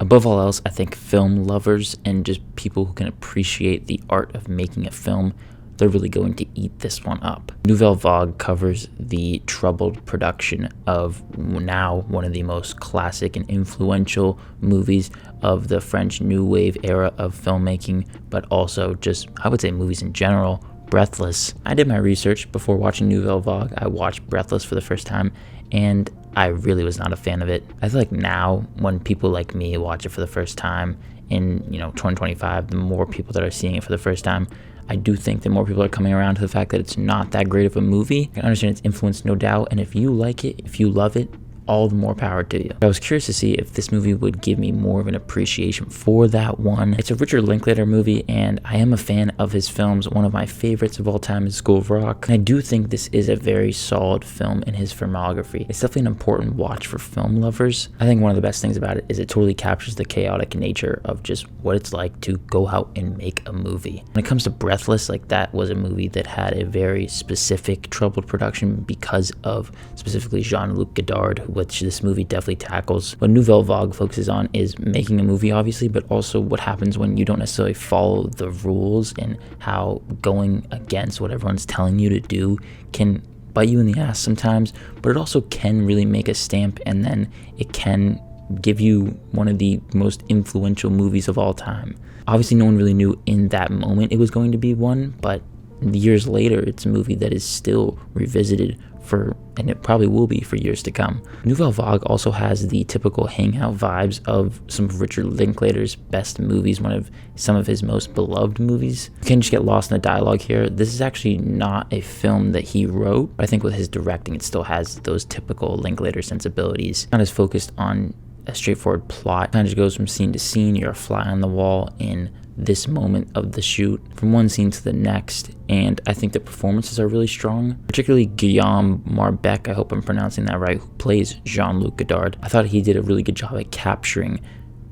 Above all else, I think film lovers and just people who can appreciate the art of making a film, they're really going to eat this one up. Nouvelle Vague covers the troubled production of now one of the most classic and influential movies of the French New Wave era of filmmaking, but also just, I would say, movies in general. Breathless. I did my research before watching Nouvelle Vague. I watched Breathless for the first time, and I really was not a fan of it. I feel like now, when people like me watch it for the first time in 2025, the more people that are seeing it for the first time, I do think that more people are coming around to the fact that it's not that great of a movie. I understand its influence, no doubt, and if you like it, if you love it, all the more power to you. I was curious to see if this movie would give me more of an appreciation for that one. It's a Richard Linklater movie, and I am a fan of his films. One of my favorites of all time is School of Rock. And I do think this is a very solid film in his filmography. It's definitely an important watch for film lovers. I think one of the best things about it is it totally captures the chaotic nature of just what it's like to go out and make a movie. When it comes to Breathless, like, that was a movie that had a very specific troubled production because of specifically Jean-Luc Godard, which this movie definitely tackles. What Nouvelle Vague focuses on is making a movie, obviously, but also what happens when you don't necessarily follow the rules and how going against what everyone's telling you to do can bite you in the ass sometimes, but it also can really make a stamp, and then it can give you one of the most influential movies of all time. Obviously, no one really knew in that moment it was going to be one, but years later, it's a movie that is still revisited and it probably will be for years to come. Nouvelle Vague also has the typical hangout vibes of some of Richard Linklater's best movies, some of his most beloved movies. You can't just get lost in the dialogue here. This is actually not a film that he wrote, but I think with his directing, it still has those typical Linklater sensibilities. Not as focused on a straightforward plot. It kind of just goes from scene to scene. You're a fly on the wall in this moment of the shoot, from one scene to the next, and I think the performances are really strong, particularly Guillaume Marbeck, I hope I'm pronouncing that right, who plays Jean-Luc Godard. I thought he did a really good job at capturing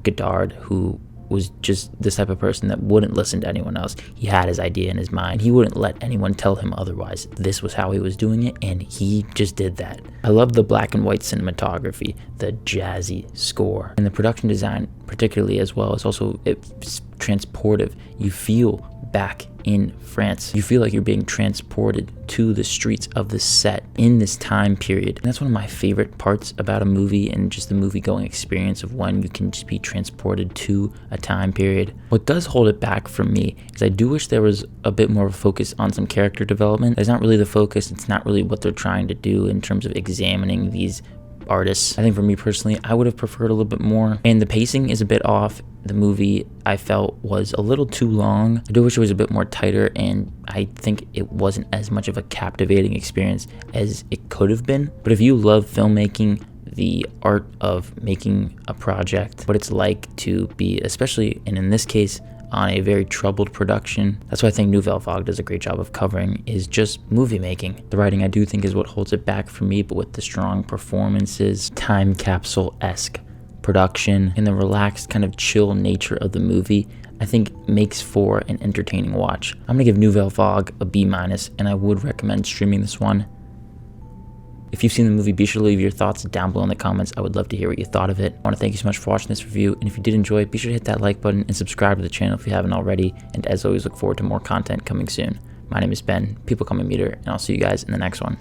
Godard, who was just this type of person that wouldn't listen to anyone else. He had his idea in his mind. He wouldn't let anyone tell him otherwise. This was how he was doing it, and he just did that. I love the black and white cinematography, the jazzy score, and the production design particularly as well. It's transportive. You feel back in France. You feel like you're being transported to the streets of the set in this time period. And that's one of my favorite parts about a movie and just the movie going experience of when you can just be transported to a time period. What does hold it back for me is I do wish there was a bit more of a focus on some character development. That's not really the focus. It's not really what they're trying to do in terms of examining these artists. I think for me personally, I would have preferred a little bit more. And the pacing is a bit off. The movie, I felt, was a little too long. I do wish it was a bit more tighter, and I think it wasn't as much of a captivating experience as it could have been. But if you love filmmaking, the art of making a project, what it's like to be, especially, and in this case, on a very troubled production. That's why I think Nouvelle Vague does a great job of covering, is just movie making. The writing, I do think, is what holds it back for me, but with the strong performances, time capsule-esque production, and the relaxed kind of chill nature of the movie, I think makes for an entertaining watch. I'm gonna give Nouvelle Vague a B-, and I would recommend streaming this one. If you've seen the movie, be sure to leave your thoughts down below in the comments. I would love to hear what you thought of it. I want to thank you so much for watching this review, and if you did enjoy it, be sure to hit that like button and subscribe to the channel if you haven't already, and as always, look forward to more content coming soon. My name is Ben, people call me Meter, and I'll see you guys in the next one.